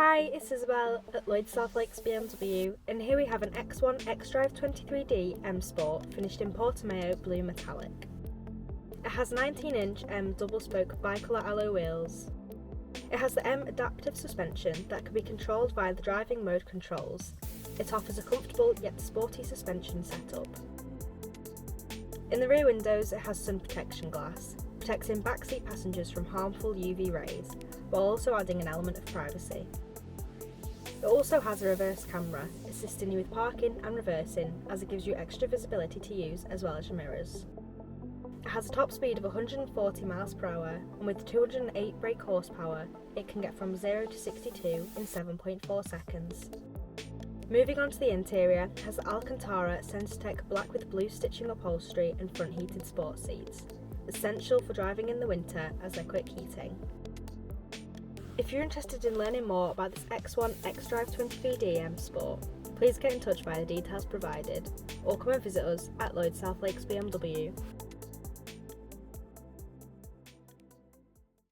Hi, it's Isabel at Lloyd South Lakes BMW, and here we have an X1 xDrive23d M Sport finished in Portimao Blue Metallic. It has 19-inch M double-spoke bicolour alloy wheels. It has the M adaptive suspension that can be controlled via the driving mode controls. It offers a comfortable yet sporty suspension setup. In the rear windows it has sun protection glass, protecting backseat passengers from harmful UV rays, while also adding an element of privacy. It also has a reverse camera, assisting you with parking and reversing, as it gives you extra visibility to use as well as your mirrors. It has a top speed of 140 miles per hour, and with 208 brake horsepower, it can get from 0 to 62 in 7.4 seconds. Moving on to the interior, it has the Alcantara Sensatec Black with blue stitching upholstery and front heated sport seats, essential for driving in the winter as they're quick heating. If you're interested in learning more about this X1 xDrive23d M Sport, please get in touch via the details provided, or come and visit us at Lloyd South Lakes BMW.